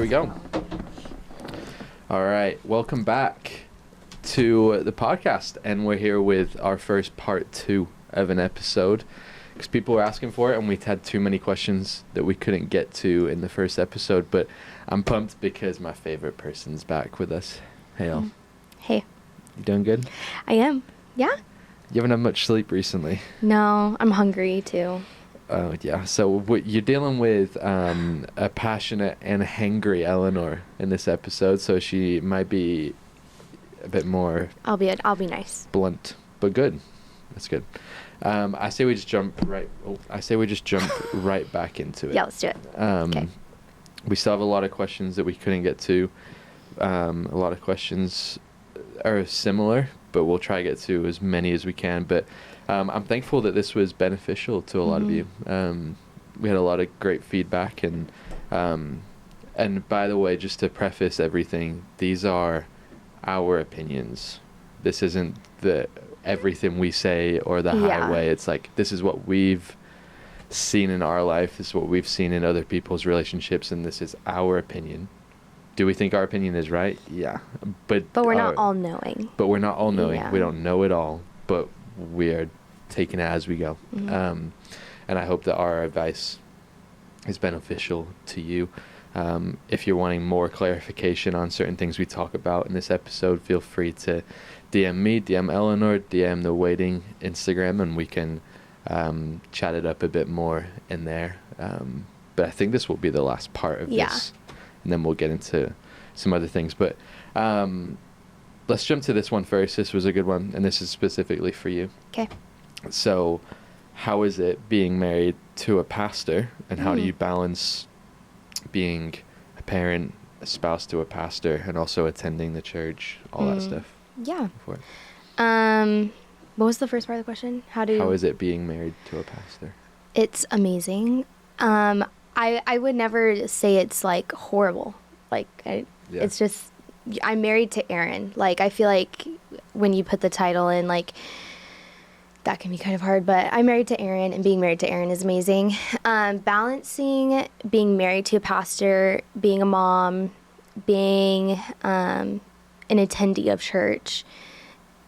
we go. All right, welcome back to the podcast, and we're here with our first part 2 of an episode because people were asking for it, and we had too many questions that we couldn't get to in the first episode. But I'm pumped because my favorite person's back with us. Hey, Elle. Hey. You doing good? I am. Yeah. You haven't had much sleep recently. No, I'm hungry too. Oh, yeah. So you're dealing with a passionate and hangry Eleanor in this episode, so she might be a bit more... I'll be nice. Blunt, but good. That's good. I say we just jump right back into it. Yeah, let's do it. Okay. We still have a lot of questions that we couldn't get to. A lot of questions are similar, but we'll try to get to as many as we can. But I'm thankful that this was beneficial to a lot of you. We had a lot of great feedback, and by the way, just to preface everything, these are our opinions. This isn't everything we say or the highway. It's like, this is what we've seen in our life. This is what we've seen in other people's relationships, and this is our opinion. Do we think our opinion is right? Yeah. But we're not all knowing. But we're not all knowing. Yeah. We don't know it all, but we are taking it as we go. And I hope that our advice is beneficial to you. If you're wanting more clarification on certain things we talk about in this episode, feel free to DM me, DM Eleanor, DM the Waiting Instagram, and we can chat it up a bit more in there. But I think this will be the last part of this. And then we'll get into some other things. But let's jump to this one first. This was a good one, and this is specifically for you. Okay. So how is it being married to a pastor, and how do you balance being a parent, a spouse to a pastor, and also attending the church, all that stuff? Yeah. What was the first part of the question? How is it being married to a pastor? It's amazing. I would never say it's like horrible. It's just, I'm married to Aaron. Like, I feel like when you put the title in, like, that can be kind of hard, but I'm married to Aaron, and being married to Aaron is amazing. Balancing being married to a pastor, being a mom, being an attendee of church,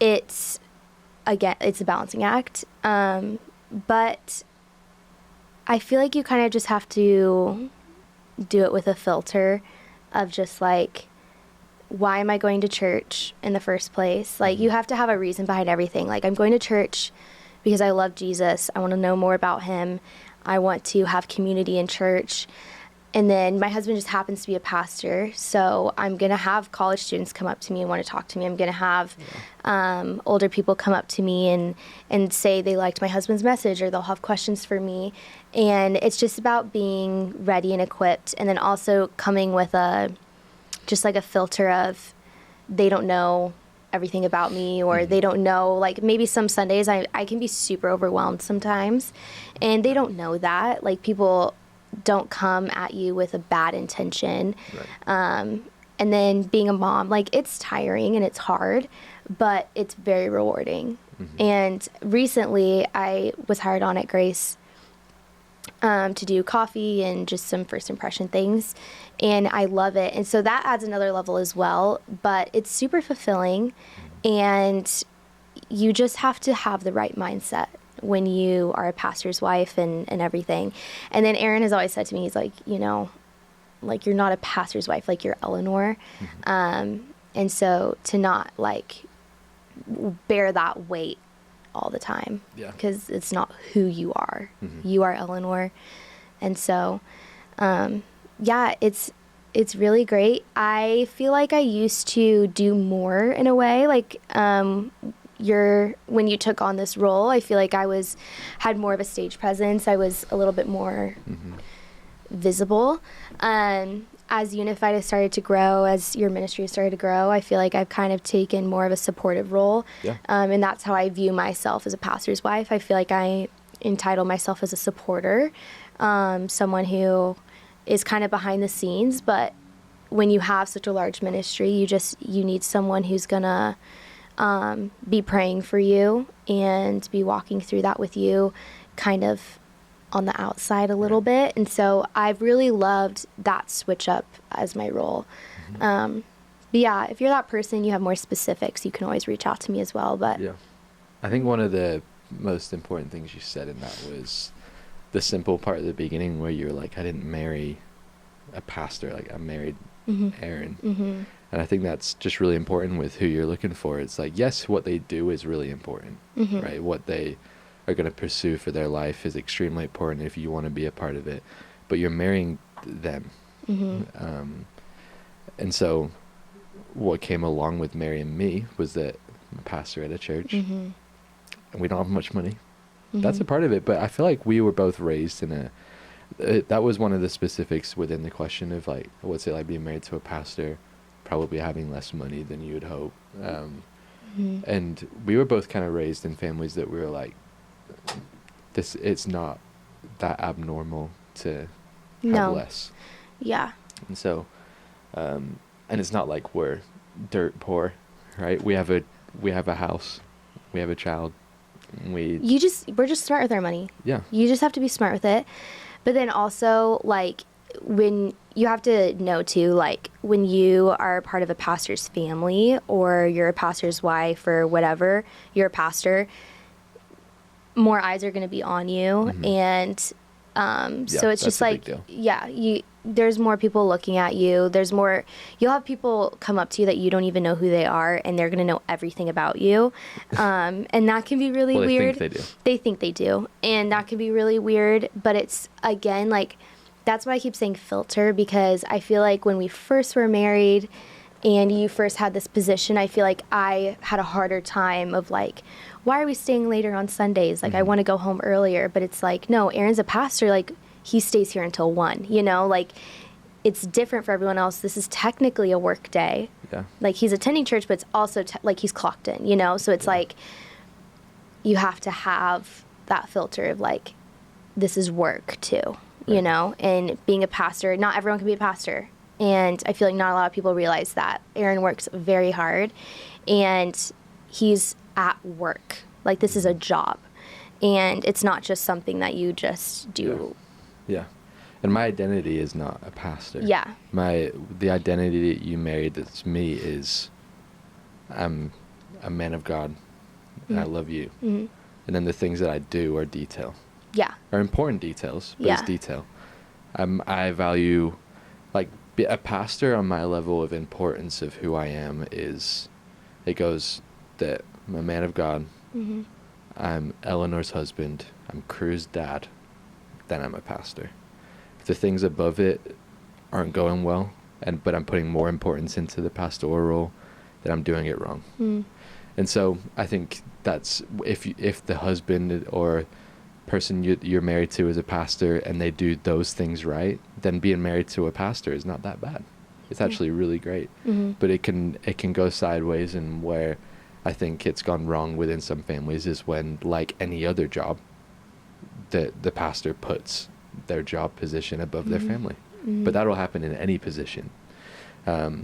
it's a balancing act. But I feel like you kind of just have to do it with a filter of just like, why am I going to church in the first place? Like, you have to have a reason behind everything. Like, I'm going to church because I love Jesus. I want to know more about him. I want to have community in church. And then my husband just happens to be a pastor, so I'm going to have college students come up to me and want to talk to me. I'm going to have older people come up to me and say they liked my husband's message, or they'll have questions for me. And it's just about being ready and equipped, and then also coming with just like a filter of, they don't know everything about me, or they don't know, like, maybe some Sundays I can be super overwhelmed sometimes, and they don't know that. Like, people don't come at you with a bad intention. Right. And then being a mom, like, it's tiring and it's hard, but it's very rewarding. And recently I was hired on at Grace to do coffee and just some first impression things, and I love it. And so that adds another level as well, but it's super fulfilling, and you just have to have the right mindset when you are a pastor's wife and everything. And then Aaron has always said to me, he's like, like, you're not a pastor's wife, like, you're Eleanor. And so to not, like, bear that weight all the time, because it's not who you are. You are Eleanor. And so, it's really great. I feel like I used to do more in a way, like, when you took on this role, I feel like I had more of a stage presence. I was a little bit more visible. As Unified has started to grow, as your ministry has started to grow, I feel like I've kind of taken more of a supportive role. And that's how I view myself as a pastor's wife. I feel like I entitle myself as a supporter, someone who is kind of behind the scenes. But when you have such a large ministry, you need someone who's gonna be praying for you and be walking through that with you, kind of on the outside a little bit. And so I've really loved that switch up as my role. But yeah, if you're that person, you have more specifics, you can always reach out to me as well. But yeah, I think one of the most important things you said in that was the simple part at the beginning where you were like, I didn't marry a pastor, like I married Aaron. And I think that's just really important with who you're looking for. It's like, yes, what they do is really important, right? What they are going to pursue for their life is extremely important if you want to be a part of it, but you're marrying them. And so what came along with marrying me was that I'm a pastor at a church and we don't have much money. That's a part of it, but I feel like we were both raised in that was one of the specifics within the question of like, what's it like being married to a pastor, probably having less money than you would hope. And we were both kind of raised in families that we were like, it's not that abnormal to have less. Yeah. And so, and it's not like we're dirt poor, right? We have a house, we have a child. We're just smart with our money. Yeah. You just have to be smart with it. But then also, like, when you have to know too, like, when you are part of a pastor's family or you're a pastor's wife or whatever, you're a pastor, more eyes are going to be on you. And so it's just like, there's more people looking at you. You'll have people come up to you that you don't even know who they are, and they're going to know everything about you. And that can be really weird. They think they do. And that can be really weird. But it's, again, like, that's why I keep saying filter, because I feel like when we first were married and you first had this position, I feel like I had a harder time of like, why are we staying later on Sundays? Like, I want to go home earlier. But it's like, no, Aaron's a pastor. Like, he stays here until 1, you know? Like, it's different for everyone else. This is technically a work day. Yeah. Like, he's attending church, but it's also, like, he's clocked in, you know? So it's like, you have to have that filter of, like, this is work, too, you know? And being a pastor, not everyone can be a pastor. And I feel like not a lot of people realize that. Aaron works very hard, and he's at work. Like, this is a job. And it's not just something that you just do. Yeah. And my identity is not a pastor. Yeah. The identity that you married that's me is I'm a man of God and I love you. And then the things that I do are detail. Yeah. Are important details, but it's detail. I value, like, a pastor on my level of importance of who I am is, it goes that I'm a man of God, I'm Eleanor's husband, I'm Crew's dad, then I'm a pastor. If the things above it aren't going well, but I'm putting more importance into the pastoral role, then I'm doing it wrong. And so I think that's, if the husband or person you're married to is a pastor and they do those things right, then being married to a pastor is not that bad. It's actually really great. But it can go sideways, and where I think it's gone wrong within some families is when, like any other job, the pastor puts their job position above their family. But that'll happen in any position. It's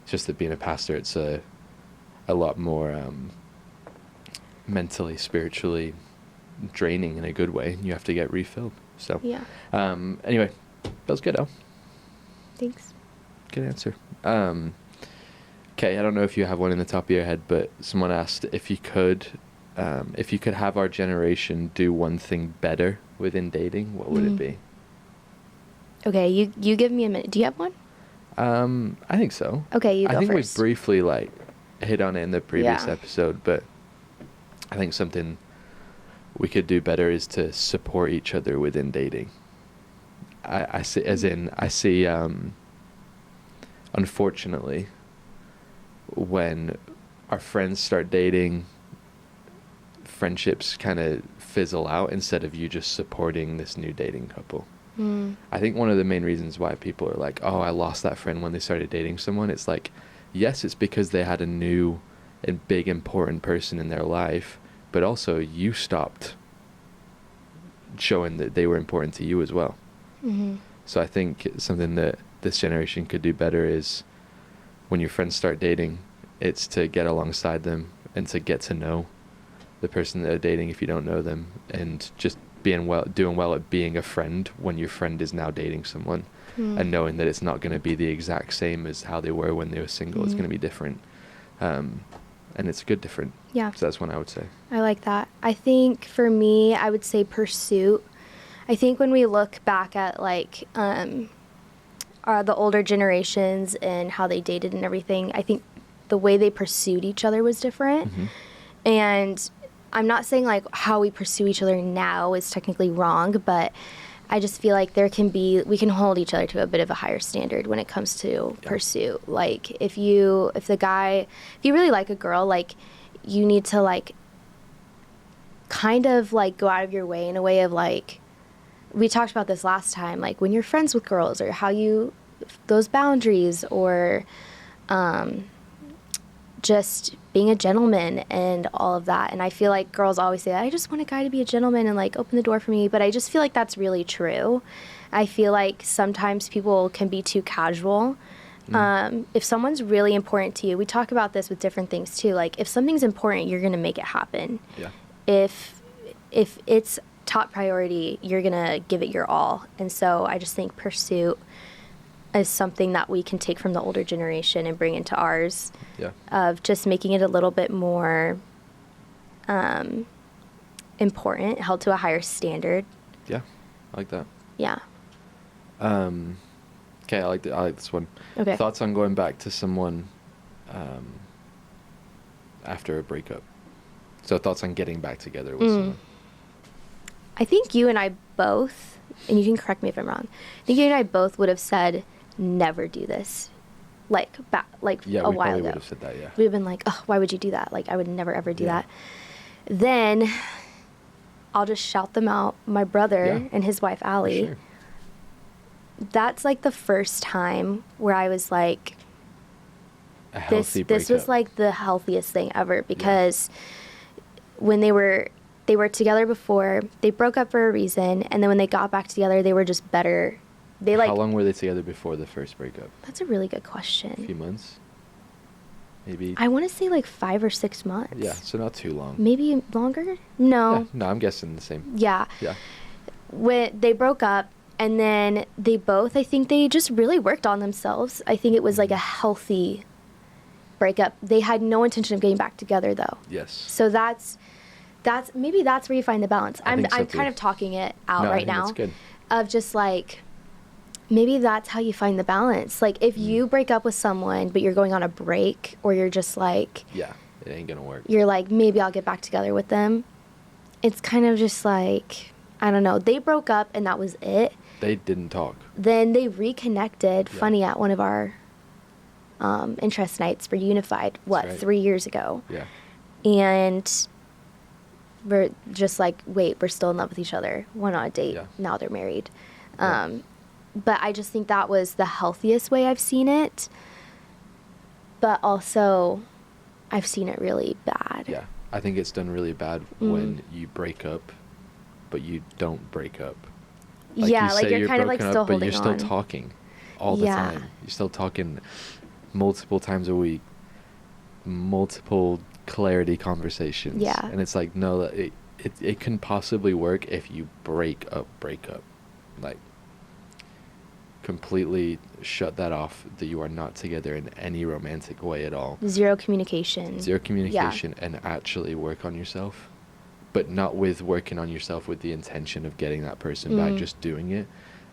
just that being a pastor, it's a lot more mentally, spiritually draining in a good way. You have to get refilled. So anyway, that was good, Elle. Thanks. Good answer. Okay, I don't know if you have one in the top of your head, but someone asked if you could have our generation do one thing better within dating, what would it be? Okay, you give me a minute. Do you have one? I think so. Okay, you go first. I think we briefly hit on it in the previous episode, but I think something we could do better is to support each other within dating. I see unfortunately, when our friends start dating, friendships kind of fizzle out instead of you just supporting this new dating couple. I think one of the main reasons why people are like, oh, I lost that friend when they started dating someone, it's like, yes, it's because they had a new and big important person in their life, but also you stopped showing that they were important to you as well. So I think something that this generation could do better is, when your friends start dating, it's to get alongside them and to get to know the person that they're dating if you don't know them, and just doing well at being a friend when your friend is now dating someone, and knowing that it's not going to be the exact same as how they were when they were single. It's going to be different, and it's a good different. Yeah. So that's one I would say. I like that. I think for me, I would say pursuit. I think when we look back at like the older generations and how they dated and everything, I think the way they pursued each other was different. And I'm not saying like how we pursue each other now is technically wrong, but I just feel like we can hold each other to a bit of a higher standard when it comes to pursuit. Like if you really like a girl, like you need to like kind of like go out of your way in a way of like, we talked about this last time, like when you're friends with girls or how those boundaries or just being a gentleman and all of that. And I feel like girls always say, I just want a guy to be a gentleman and like open the door for me. But I just feel like that's really true. I feel like sometimes people can be too casual. If someone's really important to you, we talk about this with different things too. Like if something's important, you're going to make it happen. Yeah. If it's top priority, you're going to give it your all. And so I just think pursuit is something that we can take from the older generation and bring into ours. Yeah. Of just making it a little bit more important, held to a higher standard. Yeah, I like that. Yeah. Okay, I like this one. Okay. Thoughts on going back to someone after a breakup. So thoughts on getting back together with someone. I think you and I both, and you can correct me if I'm wrong, I think you and I both would have said, never do this. Like Yeah, a we while probably ago. would have said that, yeah. We'd have been like, oh, why would you do that? Like, I would never, ever do that. Then I'll just shout them out. My brother and his wife, Allie. Sure. That's like the first time where I was like, A healthy this was breakup. like the healthiest thing ever, because when they were together before, they broke up for a reason, and then when they got back together, they were just better. How long were they together before the first breakup? That's a really good A question. few months? Maybe? I want to say like 5 or 6 months. Yeah, so not too long. Maybe longer? No. Yeah, no, I'm guessing the same. Yeah. Yeah. When they broke up, and then they both, I think they just really worked on themselves. I think it was like a healthy breakup. They had no intention of getting back together though. Yes. So that's maybe that's where you find the balance. I I'm think so, kind too. of talking it out No, I right think now. that's good. Of just like, maybe that's how you find the balance. Like if you break up with someone but you're going on a break, or you're just like, Yeah, it ain't gonna work. you're like, maybe I'll get back together with them. It's kind of just like, I don't know. They broke up and that was it. They didn't talk. Then they reconnected, Yeah. funny, at one of our interest nights for Unified, right. 3 years ago. Yeah. And we're just like, wait, we're still in love with each other. Went on a date. Yeah. Now they're married. Yeah. But I just think that was the healthiest way I've seen it. But also, I've seen it really bad. Yeah. I think it's done really bad when you break up, but you don't break up. Yeah, you like say you're kind of like broken still up, but holding you're still on. talking all the Yeah. time. You're still talking multiple times a week, multiple clarity conversations. Yeah. And it's like, no, it can possibly work if you break up. Like, completely shut that off, that you are not together in any romantic way at all. Zero communication. Zero communication, and actually work on yourself. But not with working on yourself with the intention of getting that person back, just doing it.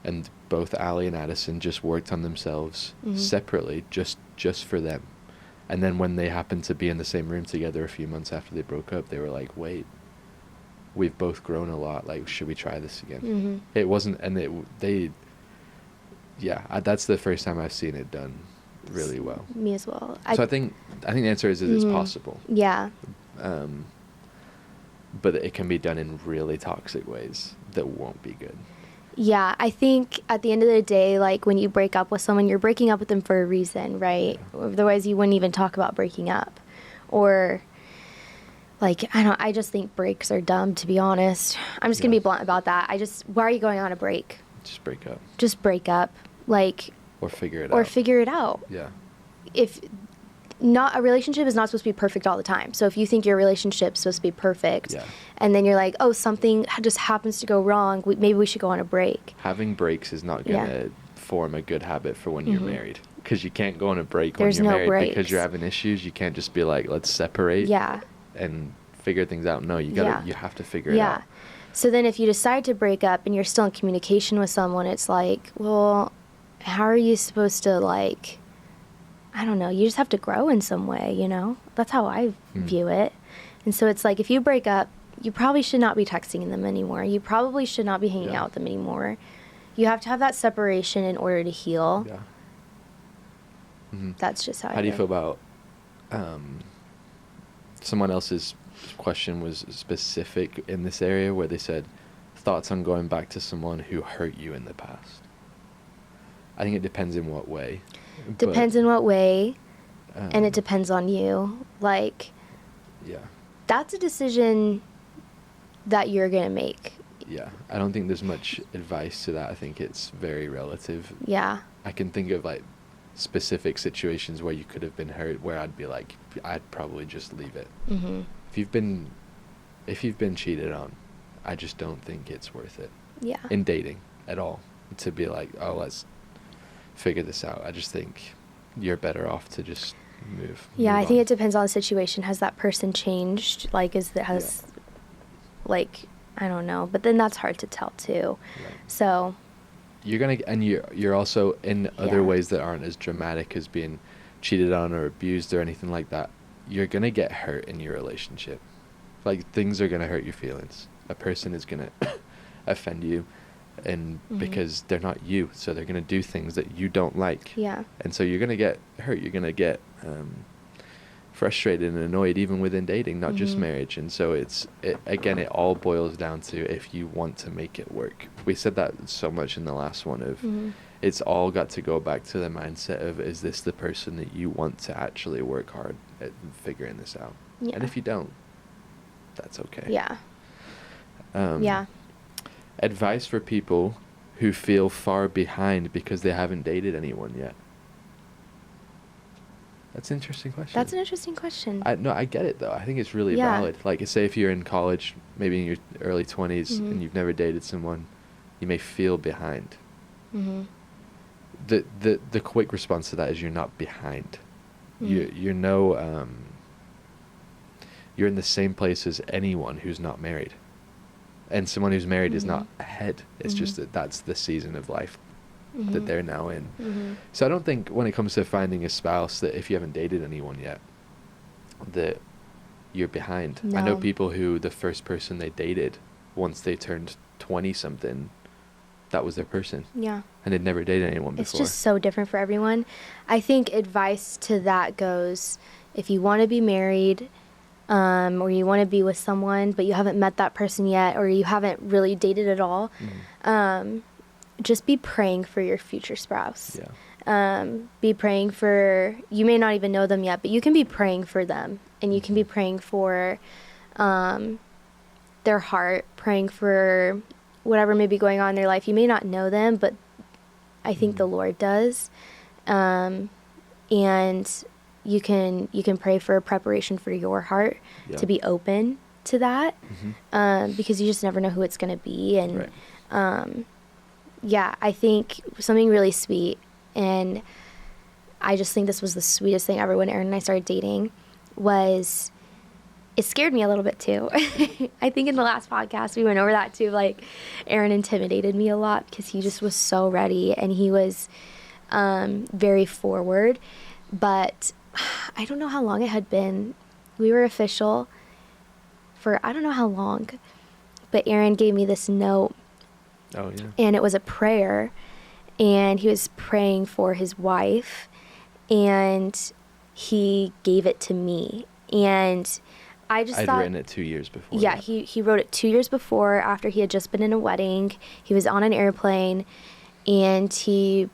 And both Allie and Addison just worked on themselves separately, just for them. And then when they happened to be in the same room together a few months after they broke up, they were like, wait, we've both grown a lot. Like, should we try this again? It wasn't, and that's the first time I've seen it done really well. Me as well. So I think the answer is it's possible. Yeah. But it can be done in really toxic ways that won't be good. Yeah, I think at the end of the day, like when you break up with someone, you're breaking up with them for a reason, right? Yeah. Otherwise, you wouldn't even talk about breaking up. Or, like, I just think breaks are dumb, to be honest. I'm just going to be blunt about that. Why are you going on a break? Just break up. Just break up. Like, Or figure it out. or figure it out. Yeah. If not a relationship is not supposed to be perfect all the time. So if you think your relationship's supposed to be perfect, and then you're like, oh, something just happens to go wrong, maybe we should go on a break. Having breaks is not going to form a good habit for when you're married, because you can't go on a break when you're married breaks. Because you're having issues. You can't just be like, let's separate and figure things out. No, you have to figure it out. So then if you decide to break up and you're still in communication with someone, it's like, well, how are you supposed to, like, I don't know, you just have to grow in some way, you know? That's how I view it. And so it's like, if you break up, you probably should not be texting them anymore. You probably should not be hanging out with them anymore. You have to have that separation in order to heal. Yeah. Mm-hmm. That's just how do you feel about someone else's question was specific in this area where they said, thoughts on going back to someone who hurt you in the past? I think it depends in what way. Depends in what way, and it depends on you. Like, that's a decision that you're going to make. Yeah, I don't think there's much advice to that. I think it's very relative. Yeah. I can think of, like, specific situations where you could have been hurt where I'd be like, I'd probably just leave it. Mm-hmm. If you've been cheated on, I just don't think it's worth it. Yeah. In dating at all, to be like, oh, let's figure this out. I just think you're better off to just move. Yeah, I think it depends on the situation. Has that person changed? Like, like, I don't know. But then that's hard to tell too. Right. So you're also in other ways that aren't as dramatic as being cheated on or abused or anything like that. You're gonna get hurt in your relationship. Like, things are gonna hurt your feelings. A person is gonna offend you, and because they're not you, so they're gonna do things that you don't like. Yeah. And so you're gonna get hurt. You're gonna get frustrated and annoyed, even within dating, not just marriage. And so it all boils down to if you want to make it work. We said that so much in the last one of it's all got to go back to the mindset of, is this the person that you want to actually work hard at figuring this out? Yeah. And if you don't, that's okay. Yeah. Advice for people who feel far behind because they haven't dated anyone yet. That's an interesting question. I get it, though. I think it's really valid. Like, say if you're in college, maybe in your early 20s, and you've never dated someone, you may feel behind. Mm-hmm. The quick response to that is you're not behind. You're in the same place as anyone who's not married. And someone who's married is not ahead. It's just that's the season of life that they're now in. So I don't think when it comes to finding a spouse that if you haven't dated anyone yet, that you're behind. No. I know people who the first person they dated, once they turned 20-something, that was their person. Yeah. And they'd never dated anyone before. It's just so different for everyone. I think advice to that goes, if you want to be married, or you want to be with someone, but you haven't met that person yet, or you haven't really dated at all, just be praying for your future spouse. Yeah. Be praying for, you may not even know them yet, but you can be praying for them, and you can be praying for their heart, praying for whatever may be going on in their life. You may not know them, but I think the Lord does. And you can pray for a preparation for your heart to be open to that, because you just never know who it's going to be. And I think something really sweet, and I just think this was the sweetest thing ever when Aaron and I started dating, was it scared me a little bit too. I think in the last podcast we went over that too. Like, Aaron intimidated me a lot because he just was so ready, and he was very forward. But I don't know how long it had been. We were official for I don't know how long, but Aaron gave me this note. Oh, yeah. And it was a prayer, and he was praying for his wife, and he gave it to me. And I just thought... I'd written it 2 years before. Yeah, he wrote it 2 years before, after he had just been in a wedding. He was on an airplane, and he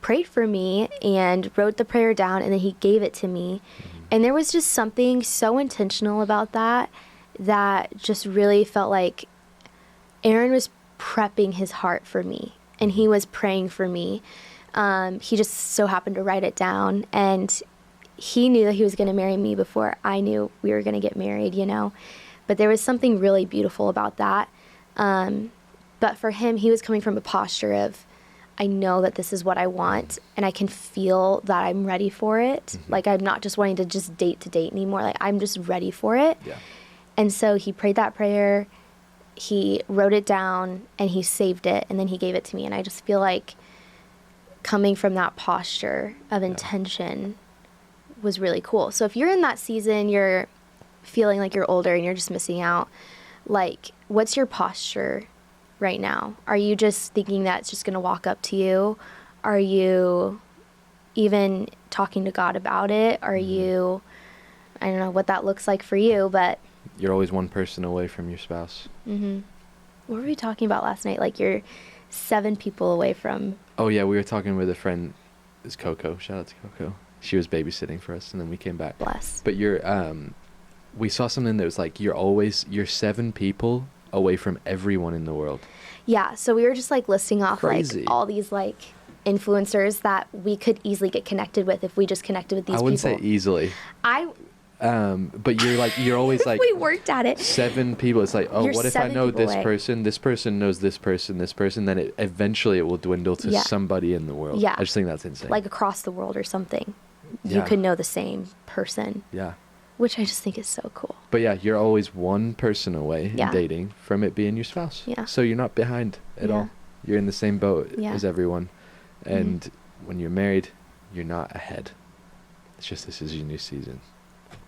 prayed for me and wrote the prayer down, and then he gave it to me. And there was just something so intentional about that just really felt like Aaron was prepping his heart for me, and he was praying for me. He just so happened to write it down, and he knew that he was going to marry me before I knew we were going to get married, you know. But there was something really beautiful about that. But for him, he was coming from a posture of, I know that this is what I want, and I can feel that I'm ready for it. Mm-hmm. Like, I'm not just wanting to just date anymore. Like, I'm just ready for it. Yeah. And so he prayed that prayer, he wrote it down, and he saved it, and then he gave it to me. And I just feel like coming from that posture of intention was really cool. So if you're in that season, you're feeling like you're older and you're just missing out, like, what's your posture right now? Are you just thinking that it's just going to walk up to you? Are you even talking to God about it? Are you, I don't know what that looks like for you, but you're always one person away from your spouse. Mm-hmm. What were we talking about last night? Like, you're 7 people away from. Oh yeah, we were talking with a friend. It's Coco. Shout out to Coco. She was babysitting for us, and then we came back. Bless. But we saw something that was like, you're 7 people away from everyone in the world. Yeah, so we were just like listing off Crazy. Like all these like influencers that we could easily get connected with if we just connected with these people. I wouldn't say easily. But you're always like, we worked at it. 7 people. It's like, oh, what if I know this person? This person knows this person. This person. Then eventually it will dwindle to somebody in the world. Yeah, I just think that's insane. Like across the world or something, yeah. You could know the same person. Yeah. Which I just think is so cool. But yeah, you're always one person away in dating from it being your spouse. Yeah. So you're not behind at all. You're in the same boat as everyone. And when you're married, you're not ahead. It's just, this is your new season.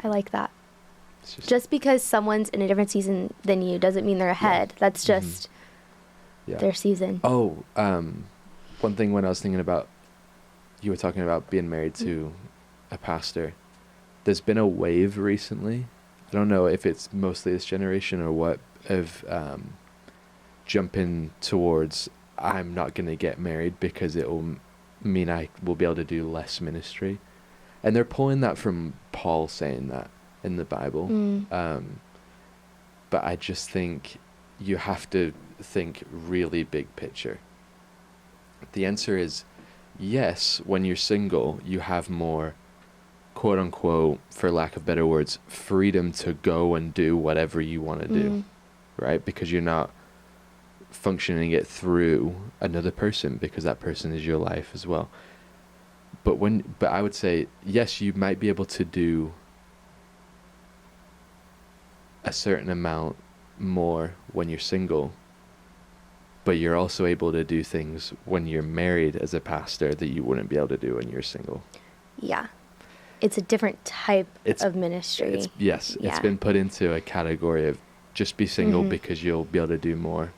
I like that. Just because someone's in a different season than you doesn't mean they're ahead. Yeah. That's just their season. Oh, one thing when I was thinking about, you were talking about being married to a pastor. There's been a wave recently. I don't know if it's mostly this generation or what, of jumping towards, I'm not going to get married because it will mean I will be able to do less ministry. And they're pulling that from Paul saying that in the Bible. But I just think you have to think really big picture. The answer is yes, when you're single, you have more, quote unquote, for lack of better words, freedom to go and do whatever you want to do, right? Because you're not functioning it through another person, because that person is your life as well. But I would say, yes, you might be able to do a certain amount more when you're single, but you're also able to do things when you're married as a pastor that you wouldn't be able to do when you're single. Yeah. It's a different type of ministry. It's been put into a category of just be single because you'll be able to do more,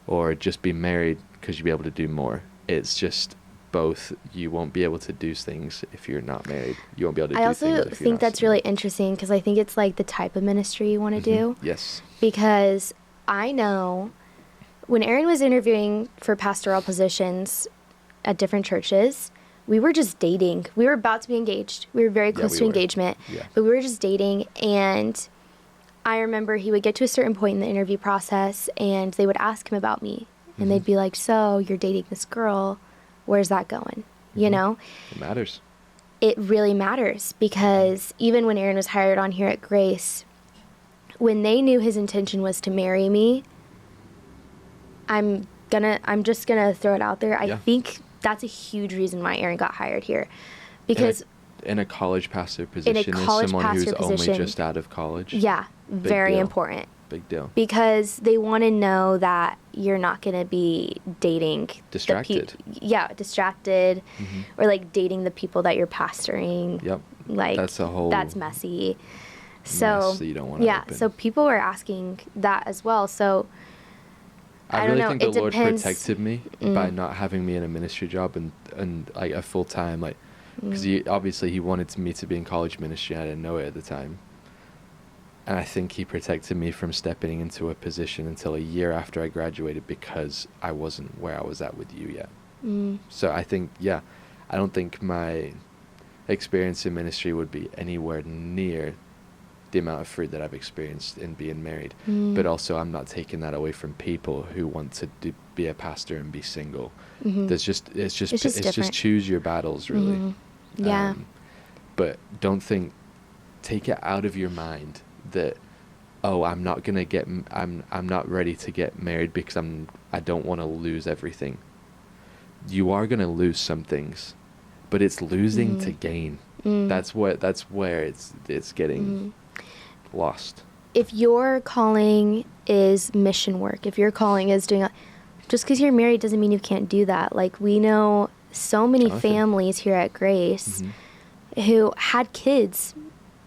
or just be married because you'll be able to do more. It's just both. You won't be able to do things if you're not married. You won't be able to do things if you're not. I also think that's really interesting, because I think it's like the type of ministry you want to do. Yes. Because I know when Aaron was interviewing for pastoral positions at different churches, we were just dating. We were about to be engaged. We were very close to engagement, but we were just dating. And I remember he would get to a certain point in the interview process and they would ask him about me. And they'd be like, so you're dating this girl. Where's that going? You know? It matters. It really matters, because even when Aaron was hired on here at Grace, when they knew his intention was to marry me, I'm just gonna throw it out there. I think that's a huge reason why Aaron got hired here, because in a college pastor position, as someone who's only just out of college. Yeah, very important. Big deal. Because they want to know that you're not going to be dating distracted. Distracted, or like dating the people that you're pastoring. Yep. Like that's messy. So you don't want to open. So people were asking that as well. So I really think the Lord protected me by not having me in a ministry job and like a full time, like, because he wanted me to be in college ministry. I didn't know it at the time. And I think he protected me from stepping into a position until a year after I graduated, because I wasn't where I was at with you yet. So I think, I don't think my experience in ministry would be anywhere near the amount of fruit that I've experienced in being married. But also, I'm not taking that away from people who want to be a pastor and be single. It's just choose your battles, really. but take it out of your mind that, oh, I'm not not ready to get married because I don't want to lose everything. You are going to lose some things, but it's losing to gain. That's where it's getting lost. If your calling is mission work, if your calling is just because you're married doesn't mean you can't do that. Like, we know so many families here at Grace who had kids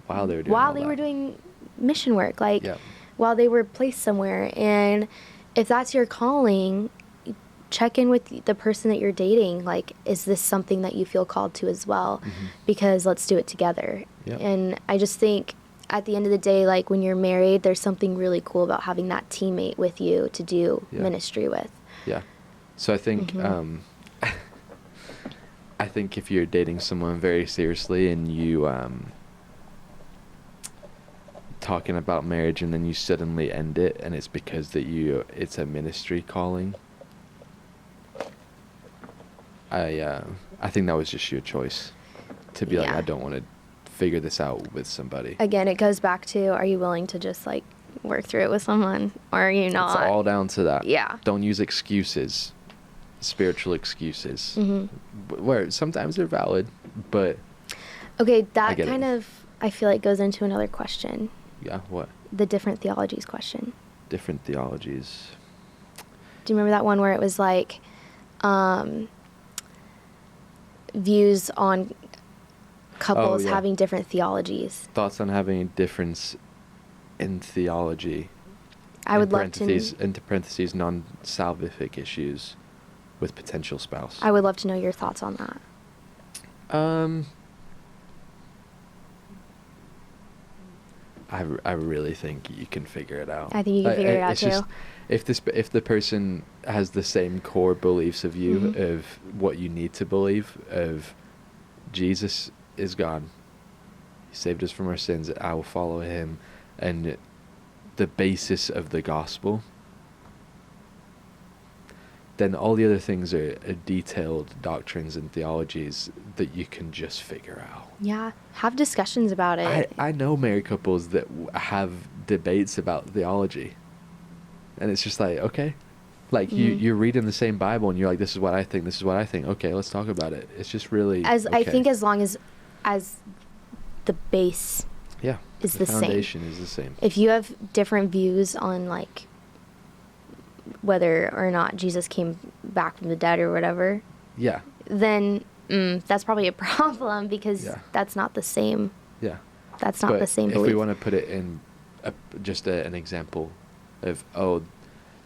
while they were doing mission work, like while they were placed somewhere. And if that's your calling, check in with the person that you're dating. Like, is this something that you feel called to as well? Because let's do it together. And I just think at the end of the day, like, when you're married, there's something really cool about having that teammate with you to do ministry with. So I think I think if you're dating someone very seriously and you talking about marriage and then you suddenly end it, and it's because it's a ministry calling, I think that was just your choice to be like, I don't want to figure this out with somebody. Again, it goes back to, are you willing to just like work through it with someone, or are you not? It's all down to that. Yeah. Don't use excuses, spiritual excuses, where sometimes they're valid, but okay, that kind of, I feel like, goes into another question. Yeah, what? The different theologies question. Different theologies. Do you remember that one where it was like views on couples having different theologies? Thoughts on having a difference in theology. I would love to. Into parentheses, non-salvific issues with potential spouse. I would love to know your thoughts on that. I really think you can figure it out. I think you can figure it out too. Just, if the person has the same core beliefs of you, of what you need to believe, of Jesus is God, He saved us from our sins, I will follow Him, and the basis of the gospel, then all the other things are detailed doctrines and theologies that you can just figure out. Yeah, have discussions about it. I know married couples that have debates about theology, and it's just like, okay, like you're reading the same Bible and you're like, this is what I think, this is what I think. Okay, let's talk about it. It's just really I think as long as the base is the same. Foundation is the same. If you have different views on like whether or not Jesus came back from the dead or whatever, then that's probably a problem, because that's not the same. That's not the same belief. If we want to put it in an example of, the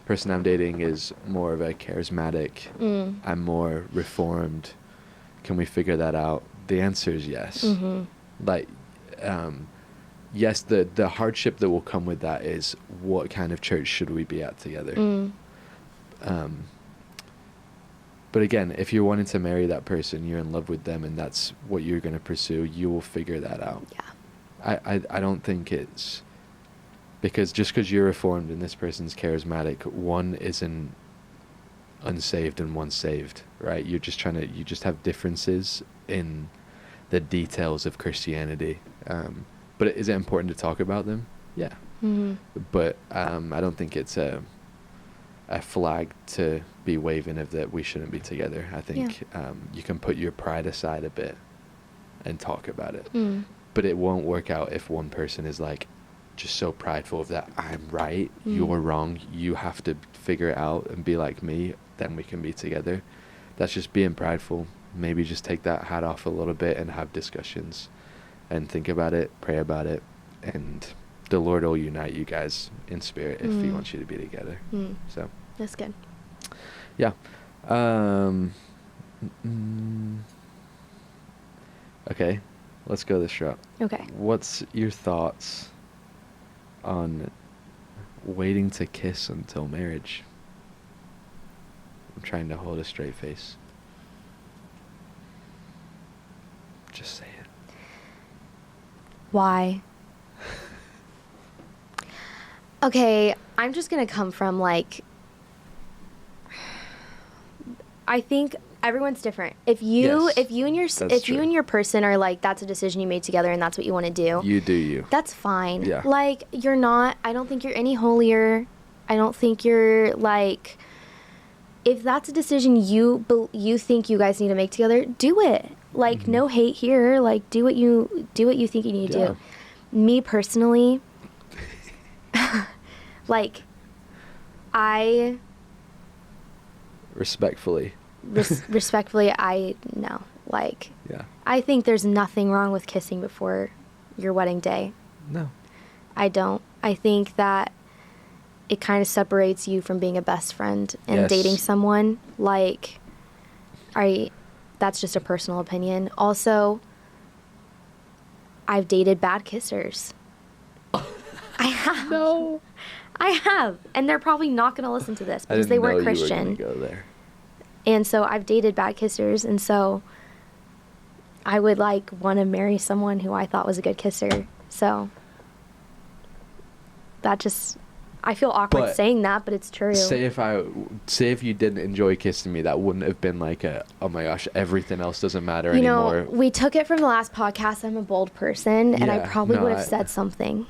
person I'm dating is more of a charismatic, I'm more reformed, can we figure that out? The answer is yes. Like, yes, the hardship that will come with that is, what kind of church should we be at together? But again, if you're wanting to marry that person, you're in love with them, and that's what you're going to pursue, you will figure that out. I don't think it's because just because you're reformed and this person's charismatic, one isn't unsaved and one's saved, right? You just have differences in the details of Christianity. But is it important to talk about them? Yeah. But I don't think it's a flag to be waving of that we shouldn't be together. I think you can put your pride aside a bit and talk about it. But it won't work out if one person is like just so prideful of that, I'm right, you're wrong, you have to figure it out and be like me, then we can be together. That's just being prideful. Maybe just take that hat off a little bit and have discussions and think about it, pray about it, and the Lord will unite you guys in spirit if He wants you to be together. So that's good. Yeah. Okay, let's go this route. Okay. What's your thoughts on waiting to kiss until marriage? I'm trying to hold a straight face. Just say it. Why? Okay, I'm just going to come from like, I think Everyone's different. If you and your person are like, that's a decision you made together and that's what you want to do. You do you. That's fine. Yeah. Like, you're not, I don't think you're any holier. I don't think you're like, if that's a decision you think you guys need to make together, do it. Like, no hate here. Like, do what you think you need to do. Me personally, like, I respectfully, no. Like, yeah. I think there's nothing wrong with kissing before your wedding day. No. I don't. I think that it kind of separates you from being a best friend and dating someone. Like, that's just a personal opinion. Also, I've dated bad kissers. I have. No. I have. And they're probably not going to listen to this because they weren't Christian. You were gonna go there. And so I've dated bad kissers. And so I would like want to marry someone who I thought was a good kisser. So that just, I feel awkward saying that, but it's true. Say if you didn't enjoy kissing me, that wouldn't have been like oh my gosh, everything else doesn't matter anymore. You know, we took it from the last podcast. I'm a bold person, and I probably would have said something.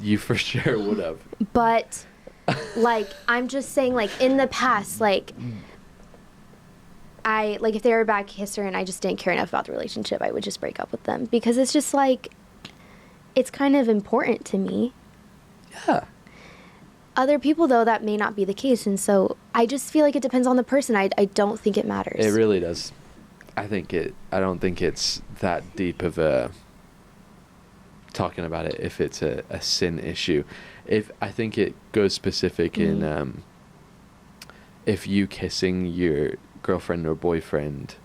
You for sure would have. But, like, I'm just saying, like, in the past, like, if they were a bad kisser and I just didn't care enough about the relationship, I would just break up with them. Because it's just, like, it's kind of important to me. Yeah. Other people, though, that may not be the case. And so I just feel like it depends on the person. I don't think it matters. It really does. I don't think it's that deep of a talking about it if it's a sin issue. I think it goes specific in if you kissing your girlfriend or boyfriend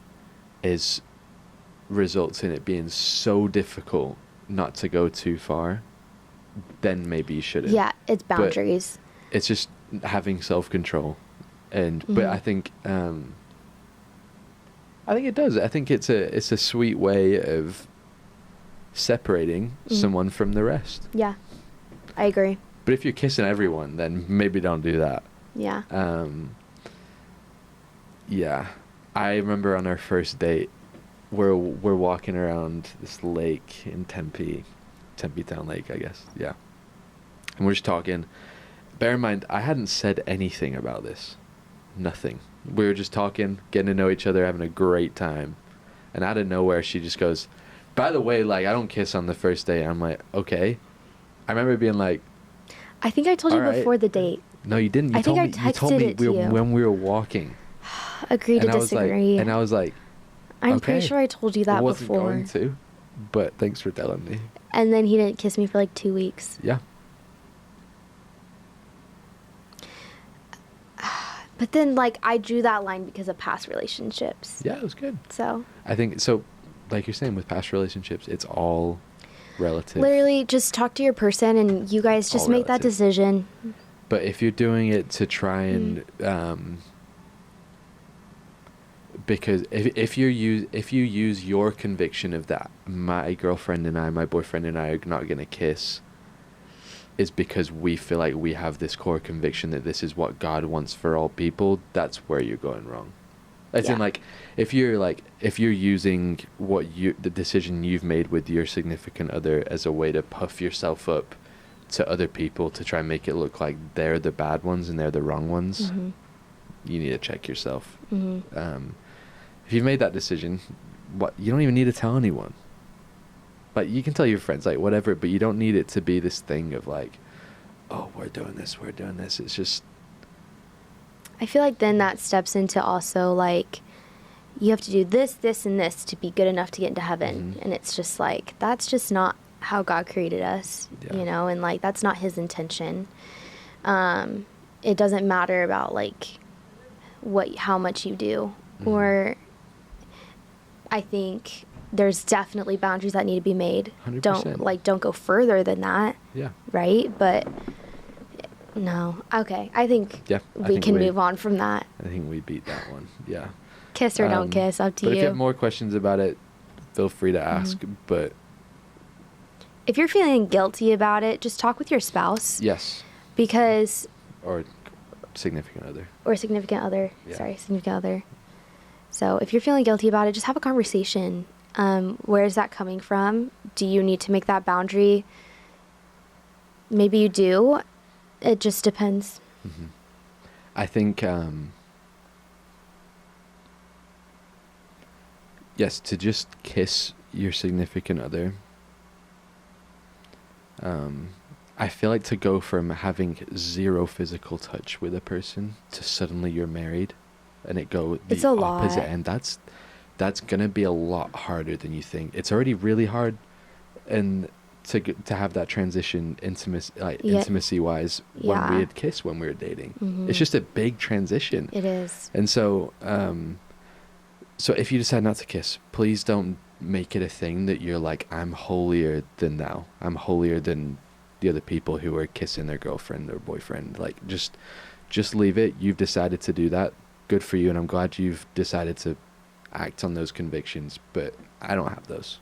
results in it being so difficult not to go too far, then maybe you shouldn't. Yeah, it's boundaries. But it's just having self-control, but I think it does. I think it's a sweet way of separating someone from the rest. Yeah, I agree. But if you're kissing everyone, then maybe don't do that. Yeah. Yeah. I remember on our first date, we're walking around this lake in Tempe Town Lake, I guess. Yeah. And we're just talking. Bear in mind, I hadn't said anything about this. Nothing. We were just talking, getting to know each other, having a great time. And out of nowhere, she just goes, by the way, like, I don't kiss on the first date. I'm like, okay. I remember being like, I think I told you before the date. No, you didn't. I think I texted it to you when we were walking. Agree to disagree. And I was like, I'm pretty sure I told you that before. I wasn't going to, but thanks for telling me. And then he didn't kiss me for like 2 weeks. Yeah. But then, like, I drew that line because of past relationships. Yeah, it was good. So. I think, so, like you're saying, with past relationships, it's all relative. Literally, just talk to your person and you guys just make that decision. But if you're doing it to try and, because if you use your conviction of that, my girlfriend and I, my boyfriend and I are not going to kiss, is because we feel like we have this core conviction that this is what God wants for all people, that's where you're going wrong. As in, like, if you're using the decision you've made with your significant other as a way to puff yourself up to other people to try and make it look like they're the bad ones and they're the wrong ones, you need to check yourself. If you've made that decision, you don't even need to tell anyone. Like, you can tell your friends, like, whatever, but you don't need it to be this thing of, like, oh, we're doing this. It's just... I feel like then that steps into also, like, you have to do this, this, and this to be good enough to get into heaven. And it's just, like, that's just not how God created us, you know? And, like, that's not his intention. It doesn't matter about, like, how much you do. Or I think... there's definitely boundaries that need to be made. 100%. Don't go further than that. Yeah. Right? But no. Okay. I think we can move on from that. I think we beat that one. Yeah. Kiss or don't kiss, up to you. But if you have more questions about it, feel free to ask. But if you're feeling guilty about it, just talk with your spouse. Yes. Because or significant other. Or significant other. Yeah. Sorry, significant other. So if you're feeling guilty about it, just have a conversation. Where is that coming from? Do you need to make that boundary? Maybe you do. It just depends. Mm-hmm. I think, yes, to just kiss your significant other. I feel like to go from having zero physical touch with a person to suddenly you're married, and it's a opposite lot. end. That's gonna be a lot harder than you think. It's already really hard, and to have that transition intimacy wise when we had kissed when we were dating, Mm-hmm. it's just a big transition. It is. And so, so if you decide not to kiss, please don't make it a thing that you're like, I'm holier than thou. I'm holier than the other people who are kissing their girlfriend or boyfriend. Like, just leave it. You've decided to do that. Good for you. And I'm glad you've decided to act on those convictions, but I don't have those.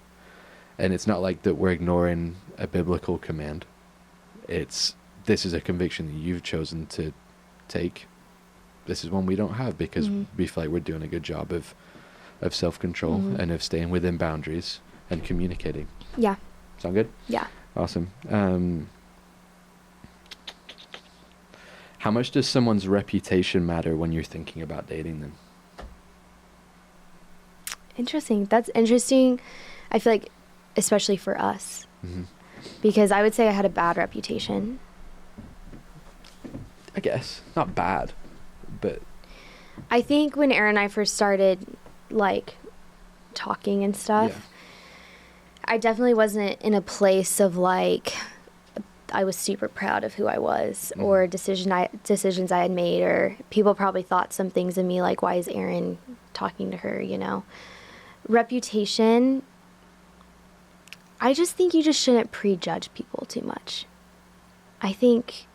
And it's not like that we're ignoring a biblical command. This is a conviction that you've chosen to take. This is one we don't have because we feel like we're doing a good job of self-control and of staying within boundaries and communicating. Yeah. Sound good? Yeah. Awesome. How much does someone's reputation matter when you're thinking about dating them? Interesting. That's interesting. I feel like, especially for us, because I would say I had a bad reputation. I guess. Not bad, but... I think when Aaron and I first started, like, talking and stuff, I definitely wasn't in a place of, like, I was super proud of who I was or decisions I had made, or people probably thought some things of me, like, why is Aaron talking to her, you know? Reputation, I just think you just shouldn't prejudge people too much. I think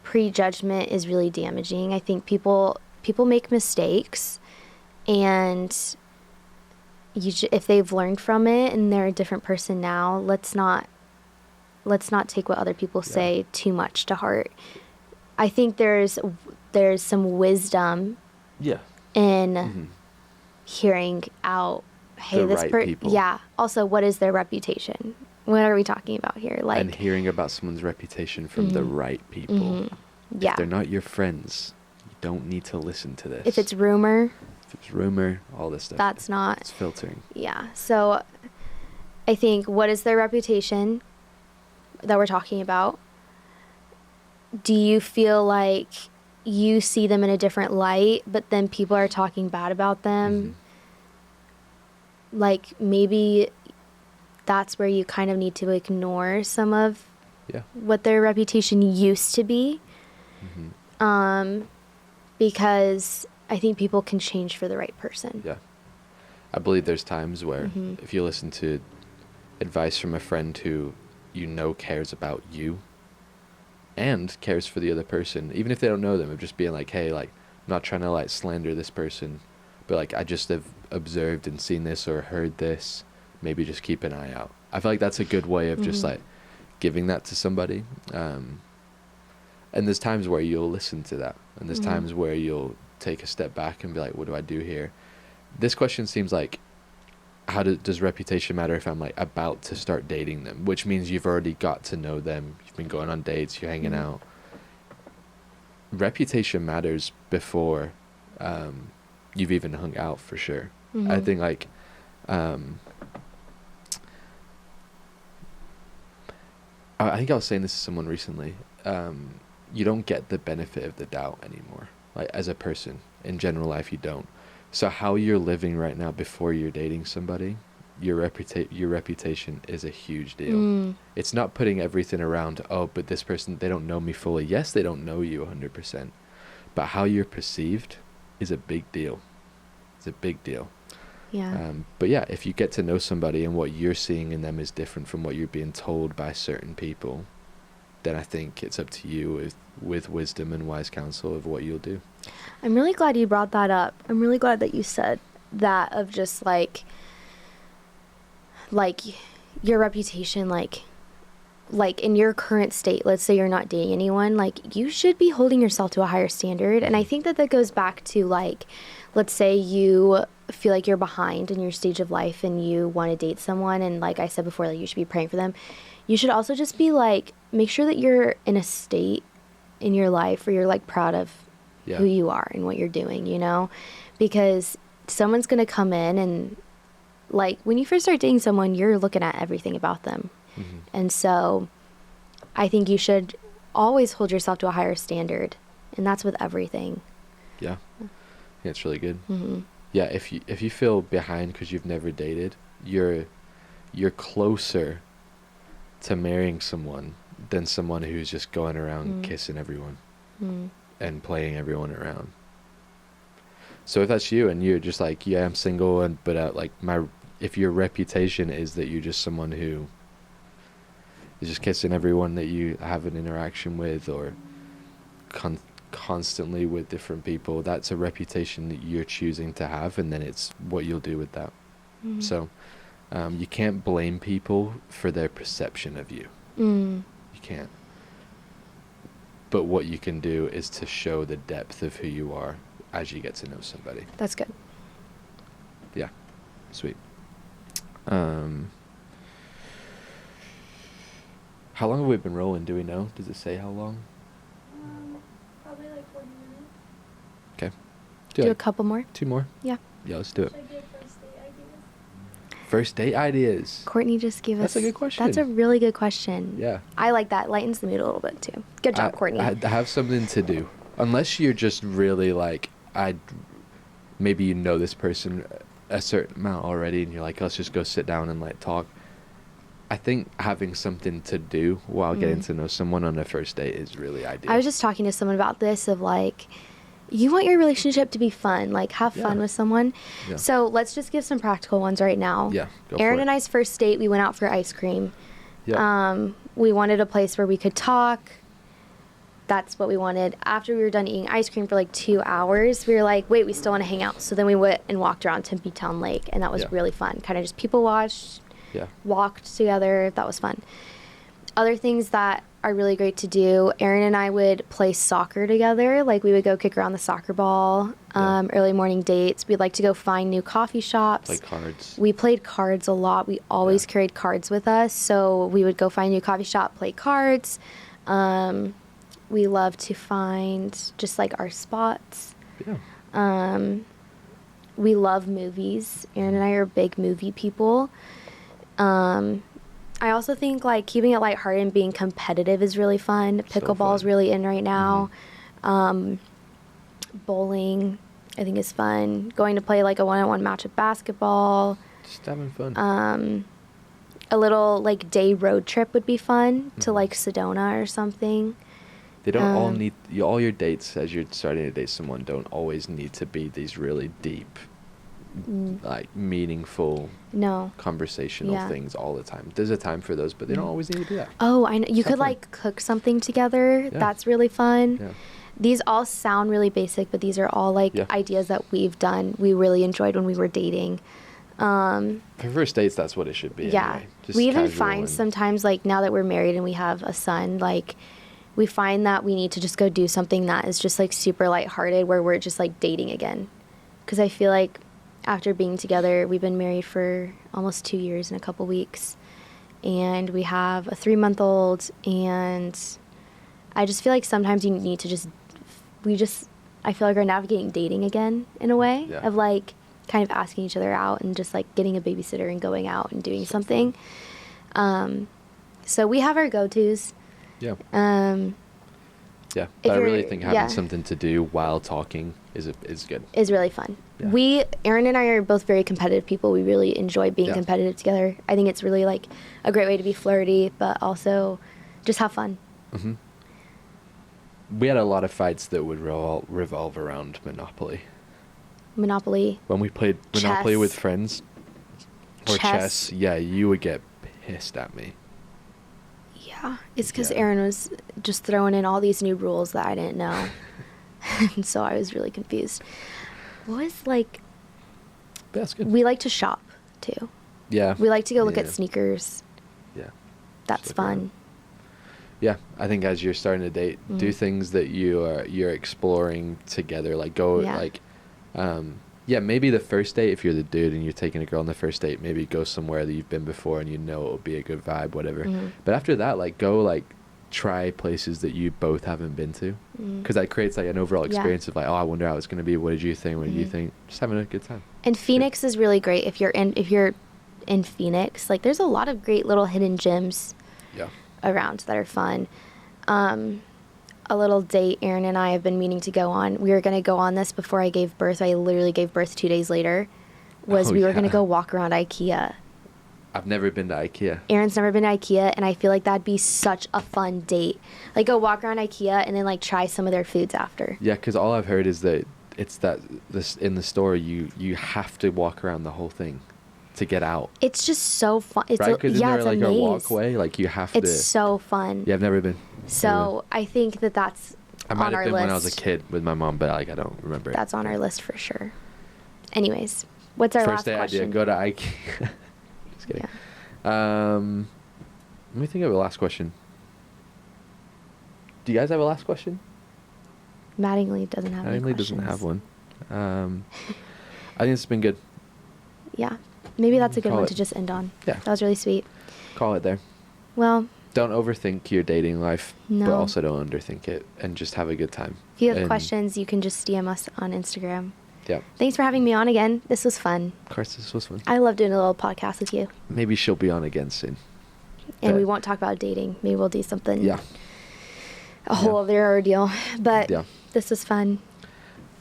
prejudgment is really damaging. I think people make mistakes, and if they've learned from it and they're a different person now, let's not take what other people say too much to heart. I think there's some wisdom in hearing out, hey, this person, also, what is their reputation? What are we talking about here? Like, and hearing about someone's reputation from the right people. Yeah. If they're not your friends, you don't need to listen to this. If it's rumor, all this stuff. That's not. It's filtering. Yeah. So I think, what is their reputation that we're talking about? Do you feel like you see them in a different light, but then people are talking bad about them? Like, maybe that's where you kind of need to ignore some of what their reputation used to be. Because I think people can change for the right person. Yeah. I believe there's times where if you listen to advice from a friend who you know cares about you and cares for the other person, even if they don't know them, of just being like, hey, like, I'm not trying to, like, slander this person, but, like, I just have observed and seen this or heard this, maybe just keep an eye out. I feel like that's a good way of just, like, giving that to somebody. And there's times where you'll listen to that, and there's times where you'll take a step back and be like, what do I do here? This question seems like, does reputation matter if I'm, like, about to start dating them, which means you've already got to know them, you've been going on dates, you're hanging out. Reputation matters before you've even hung out, for sure. I think, like, I think I was saying this to someone recently. You don't get the benefit of the doubt anymore. Like, as a person, in general life, you don't. So how you're living right now before you're dating somebody, your reputation is a huge deal. It's not putting everything around, oh, but this person, they don't know me fully. Yes, they don't know you 100%. But how you're perceived is a big deal. It's a big deal. Yeah. But yeah, if you get to know somebody and what you're seeing in them is different from what you're being told by certain people, then I think it's up to you with wisdom and wise counsel of what you'll do. I'm really glad you brought that up. I'm really glad that you said that, of just like your reputation, like like in your current state, let's say you're not dating anyone, like you should be holding yourself to a higher standard. And I think that goes back to like, let's say you feel like you're behind in your stage of life and you want to date someone. And like I said before, like you should be praying for them. You should also just be like, make sure that you're in a state in your life where you're like proud of who you are and what you're doing, you know, because someone's going to come in and like when you first start dating someone, you're looking at everything about them. Mm-hmm. And so I think you should always hold yourself to a higher standard, and that's with everything. Yeah. Yeah, it's really good. Mm-hmm. Yeah, if you feel behind because you've never dated, you're closer to marrying someone than someone who's just going around kissing everyone and playing everyone around. So if that's you and you're just like, yeah, I'm single, but like if your reputation is that you're just someone who is just kissing everyone that you have an interaction with, or constantly with different people, that's a reputation that you're choosing to have, and then it's what you'll do with that. Mm-hmm. So you can't blame people for their perception of you. You can't. But what you can do is to show the depth of who you are as you get to know somebody. That's good. Yeah. Sweet. How long have we been rolling? Do we know? Does it say how long? Probably like 40 minutes. Okay. Do a couple more? 2 more? Yeah. Yeah, let's do it. Should I give first date ideas? First date ideas. Courtney just gave us... That's a good question. That's a really good question. Yeah. I like that. Lightens the mood a little bit, too. Good job, Courtney. I have something to do. Unless you're just really like, maybe you know this person a certain amount already, and you're like, let's just go sit down and like talk. I think having something to do while getting to know someone on a first date is really ideal. I was just talking to someone about this of like, you want your relationship to be fun, like have fun with someone. Yeah. So let's just give some practical ones right now. Yeah, go Aaron for it. and I's first date, we went out for ice cream. Yeah. We wanted a place where we could talk. That's what we wanted. After we were done eating ice cream for like 2 hours, we were like, wait, we still want to hang out. So then we went and walked around Tempe Town Lake, and that was really fun. Kind of just people watched. Yeah. Walked together. That was fun. Other things that are really great to do, Aaron and I would play soccer together. Like we would go kick around the soccer ball, early morning dates. We'd like to go find new coffee shops. Play cards. We played cards a lot. We always carried cards with us. So we would go find a new coffee shop, play cards. We love to find just like our spots. Yeah. We love movies. Aaron and I are big movie people. I also think like keeping it lighthearted and being competitive is really fun. Pickleball is really in right now. Bowling, I think, is fun. Going to play like a one-on-one match of basketball. Just having fun. A little like day road trip would be fun to like Sedona or something. They don't all need, all your dates as you're starting to date someone don't always need to be these really deep, like meaningful, conversational things all the time. There's a time for those, but they don't always need to be that. Oh, I know. You could like cook something together. Yeah. That's really fun. Yeah. These all sound really basic, but these are all like ideas that we've done. We really enjoyed when we were dating. For first dates, that's what it should be. Yeah. Anyway. Just we even find sometimes like now that we're married and we have a son, like we find that we need to just go do something that is just like super lighthearted where we're just like dating again. Because I feel like after being together, we've been married for almost 2 years and a couple weeks. And we have a 3-month-old. And I just feel like sometimes you need to I feel like we're navigating dating again in a way of like kind of asking each other out and just like getting a babysitter and going out and doing something. So we have our go-tos. Yeah. But I really think having something to do while talking is good. Is really fun. Yeah. Aaron and I are both very competitive people. We really enjoy being competitive together. I think it's really like a great way to be flirty, but also just have fun. Mm-hmm. We had a lot of fights that would revolve around Monopoly. When we played Monopoly with friends or chess, you would get pissed at me. Yeah, it's because Aaron was just throwing in all these new rules that I didn't know. And so I was really confused. What was like... That's good. We like to shop, too. Yeah. We like to go look at sneakers. Yeah. That's fun. Yeah, I think as you're starting to date, do things that you're exploring together. Like go like, maybe the first date, if you're the dude and you're taking a girl on the first date, maybe go somewhere that you've been before and you know it'll be a good vibe, whatever. But after that, like go like try places that you both haven't been to, because that creates like an overall experience of like, oh, I wonder how it's gonna be. What did you think? What did you think? Just having a good time. And Phoenix is really great if you're in Phoenix. Like there's a lot of great little hidden gems around that are fun. A little date Aaron and I have been meaning to go on. We were going to go on this before I gave birth. I literally gave birth 2 days later. We were going to go walk around IKEA. I've never been to IKEA. Aaron's never been to IKEA, and I feel like that'd be such a fun date. Like go walk around IKEA and then like try some of their foods after. Yeah, because all I've heard is that it's that this in the store you have to walk around the whole thing to get out. It's just so fun. It's right? Because it's like a maze. A walkway? Like you have to. It's so fun. Yeah, I've never been. So I think that's I might on have our been list. when I was a kid with my mom, but like I don't remember. That's on our list for sure. Anyways, what's our first last day question? idea? Go to IKEA. Just kidding. Yeah. Let me think of a last question. Do you guys have a last question? Mattingly doesn't have any Mattingly questions. doesn't have one. I think it's been good. Yeah. Maybe that's a good Call one it. to just end on. Yeah. That was really sweet. Call it there. Well, don't overthink your dating life, No. but also don't underthink it, and just have a good time. if you have questions, you can just DM us on Instagram. Yeah. Thanks for having me on again. This was fun. Of course, this was fun. I love doing a little podcast with you. Maybe she'll be on again soon. And But- we won't talk about dating. Maybe we'll do something. Yeah. A whole other ordeal. But Yeah. this was fun.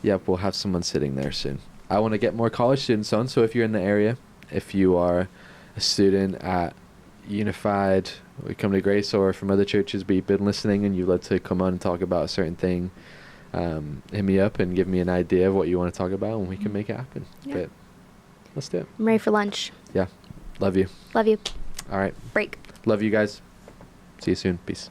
Yep, we'll have someone sitting there soon. I want to get more college students on, so if you're in the area, if you are a student at Unified, we come to Grace, or from other churches, but you've been listening and you'd like to come on and talk about a certain thing, hit me up and give me an idea of what you want to talk about, and we can make it happen. Yeah. But let's do it. I'm ready for lunch. Yeah. Love you. Love you. All right. Break. Love you guys. See you soon. Peace.